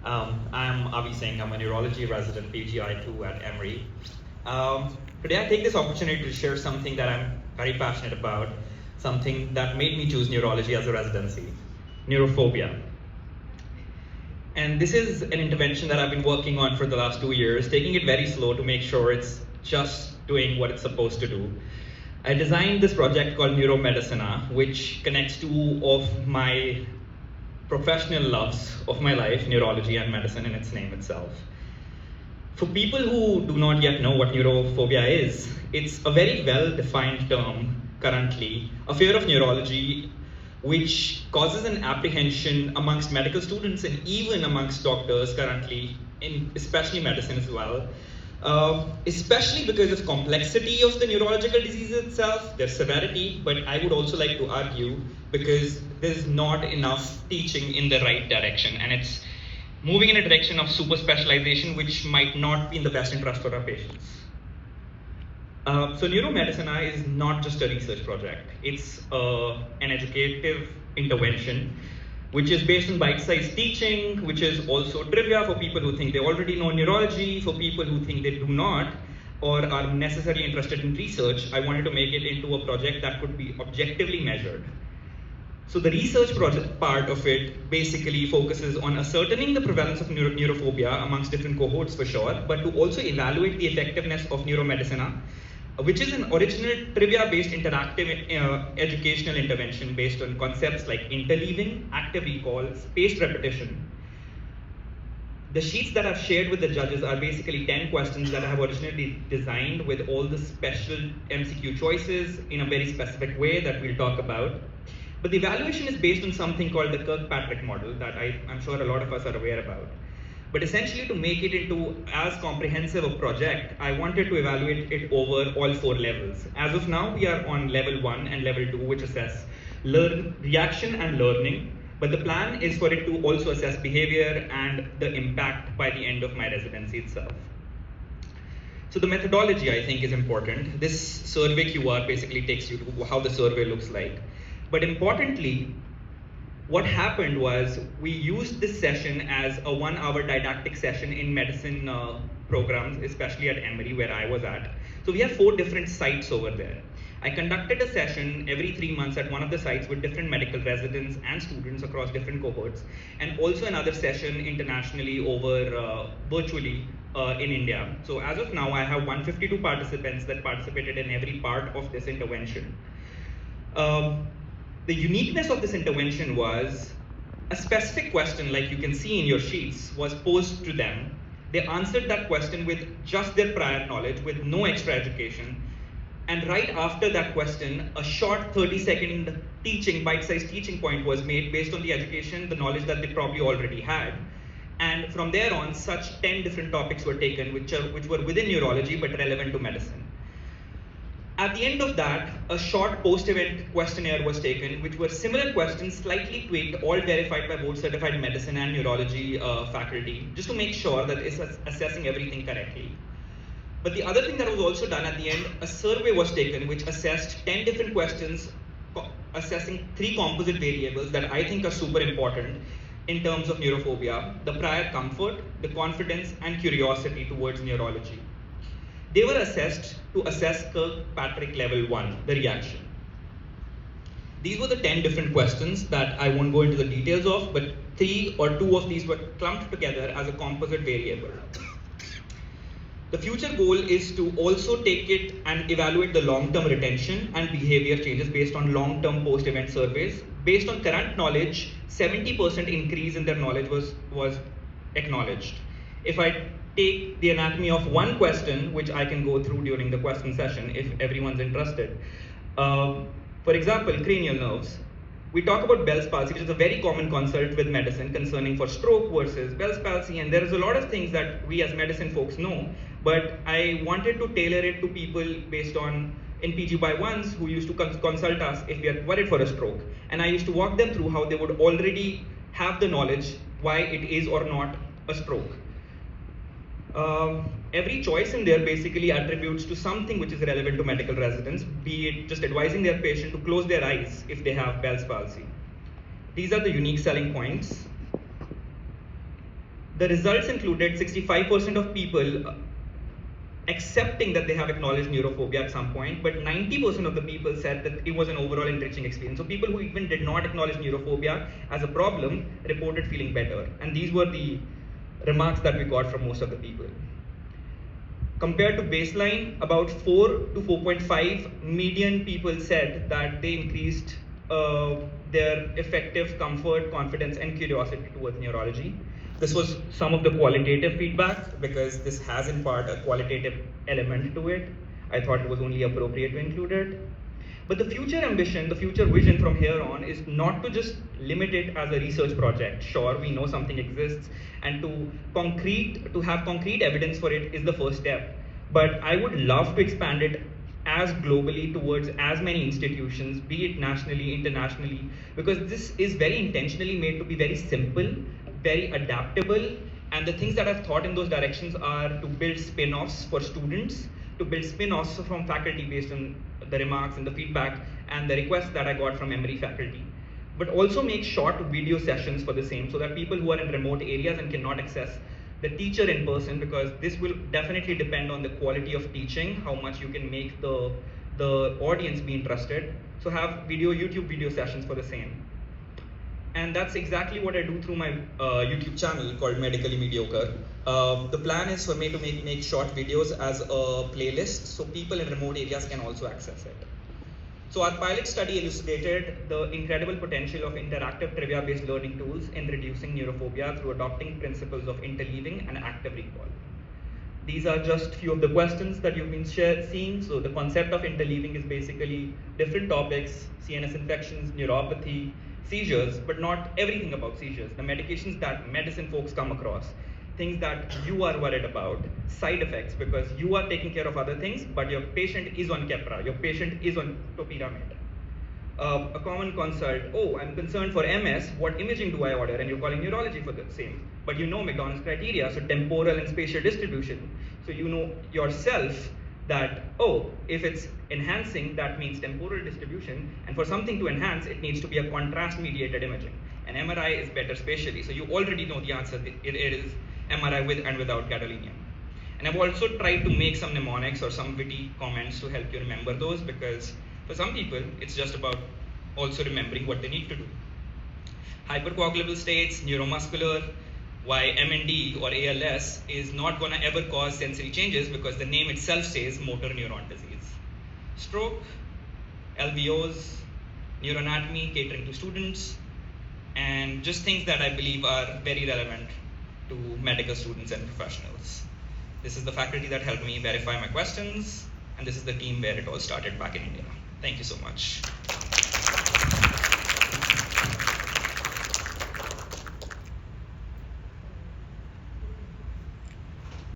I'm Avi Singh. I'm a neurology resident, PGI2 at Emory. Today I take this opportunity to share something that I'm very passionate about, something that made me choose neurology as a residency, Neuro-Phobia. And this is an intervention that I've been working on for the last 2 years, taking it very slow to make sure it's just doing what it's supposed to do. I designed this project called Neuromedicina, which connects two of my professional loves of my life, neurology and medicine in its name itself. For people who do not yet know what neurophobia is, it's a very well-defined term currently, a fear of neurology which causes an apprehension amongst medical students and even amongst doctors currently, in especially medicine as well, especially because of complexity of the neurological disease itself, their severity, but I would also like to argue because there's not enough teaching in the right direction, and it's moving in a direction of super specialization, which might not be in the best interest for our patients. So Neuromedicina is not just a research project. It's an educative intervention, which is based on bite-sized teaching, which is also trivia for people who think they already know neurology, for people who think they do not, or are necessarily interested in research. I wanted to make it into a project that could be objectively measured. So the research project part of it basically focuses on ascertaining the prevalence of neurophobia amongst different cohorts for sure, but to also evaluate the effectiveness of Neuromedicina, which is an original trivia-based interactive educational intervention based on concepts like interleaving, active recall, spaced repetition. The sheets that I've shared with the judges are basically 10 questions that I have originally designed with all the special MCQ choices in a very specific way that we'll talk about. But the evaluation is based on something called the Kirkpatrick model that I'm sure a lot of us are aware about. But essentially, to make it into as comprehensive a project, I wanted to evaluate it over all 4 levels. As of now, we are on level 1 and level 2, which assess reaction and learning. But the plan is for it to also assess behavior and the impact by the end of my residency itself. So the methodology, I think, is important. This survey QR basically takes you to how the survey looks like. But importantly, what happened was we used this session as a 1-hour didactic session in medicine programs, especially at Emory where I was at. So we have 4 different sites over there. I conducted a session every 3 months at one of the sites with different medical residents and students across different cohorts, and also another session internationally over virtually in India. So as of now, I have 152 participants that participated in every part of this intervention. The uniqueness of this intervention was a specific question, like you can see in your sheets, was posed to them. They answered that question with just their prior knowledge, with no extra education. And right after that question, a short 30-second bite-sized teaching point was made based on the education, the knowledge that they probably already had. And from there on, such 10 different topics were taken, which were within neurology, but relevant to medicine. At the end of that, a short post-event questionnaire was taken, which were similar questions, slightly tweaked, all verified by board-certified medicine and neurology faculty, just to make sure that it's assessing everything correctly. But the other thing that was also done at the end, a survey was taken, which assessed 10 different questions, assessing 3 composite variables that I think are super important in terms of neurophobia: the prior comfort, the confidence, and curiosity towards neurology. They were assessed to assess Kirkpatrick level 1, the reaction. These were the 10 different questions that I won't go into the details of, but 3 or 2 of these were clumped together as a composite variable. The future goal is to also take it and evaluate the long-term retention and behavior changes based on long-term post-event surveys. Based on current knowledge, 70% increase in their knowledge was acknowledged. If I take the anatomy of one question, which I can go through during the question session if everyone's interested. For example, cranial nerves. We talk about Bell's palsy, which is a very common consult with medicine concerning for stroke versus Bell's palsy, and there is a lot of things that we as medicine folks know, but I wanted to tailor it to people based on in PGY1s who used to consult us if we are worried for a stroke. And I used to walk them through how they would already have the knowledge why it is or not a stroke. Every choice in there basically attributes to something which is relevant to medical residents, be it just advising their patient to close their eyes if they have Bell's palsy. These are the unique selling points. The results included 65% of people accepting that they have acknowledged neurophobia at some point, but 90% of the people said that it was an overall enriching experience. So people who even did not acknowledge neurophobia as a problem reported feeling better. And these were the remarks that we got from most of the people. Compared to baseline, about 4 to 4.5 million people said that they increased their effective comfort, confidence, and curiosity towards neurology. This was some of the qualitative feedback because this has in part a qualitative element to it. I thought it was only appropriate to include it. But the future ambition, the future vision from here on is not to just limit it as a research project. Sure, we know something exists, and to have concrete evidence for it is the first step. But I would love to expand it as globally towards as many institutions, be it nationally, internationally, because this is very intentionally made to be very simple, very adaptable, and the things that I've thought in those directions are to build spin-offs for students, to build spin-offs from faculty based on the remarks and the feedback and the requests that I got from Emory faculty, but also make short video sessions for the same so that people who are in remote areas and cannot access the teacher in person, because this will definitely depend on the quality of teaching, how much you can make the audience be interested. So have YouTube video sessions for the same. And that's exactly what I do through my YouTube channel called Medically Mediocre. The plan is for me to make short videos as a playlist so people in remote areas can also access it. So our pilot study elucidated the incredible potential of interactive trivia-based learning tools in reducing neurophobia through adopting principles of interleaving and active recall. These are just few of the questions that you've been seeing. So the concept of interleaving is basically different topics, CNS infections, neuropathy, seizures, but not everything about seizures. The medications that medicine folks come across, things that you are worried about, side effects, because you are taking care of other things, but your patient is on Keppra, your patient is on topiramate. A common consult, oh, I'm concerned for MS, what imaging do I order? And you're calling neurology for the same. But you know McDonald's criteria, so temporal and spatial distribution. So you know yourself that, oh, if it's enhancing, that means temporal distribution, and for something to enhance, it needs to be a contrast-mediated imaging. And MRI is better spatially, so you already know the answer. It is MRI with and without gadolinium. And I've also tried to make some mnemonics or some witty comments to help you remember those, because for some people, it's just about also remembering what they need to do. Hypercoagulable states, neuromuscular, why MND or ALS is not going to ever cause sensory changes because the name itself says motor neuron disease. Stroke, LVOs, neuroanatomy catering to students, and just things that I believe are very relevant to medical students and professionals. This is the faculty that helped me verify my questions, and this is the team where it all started back in India. Thank you so much.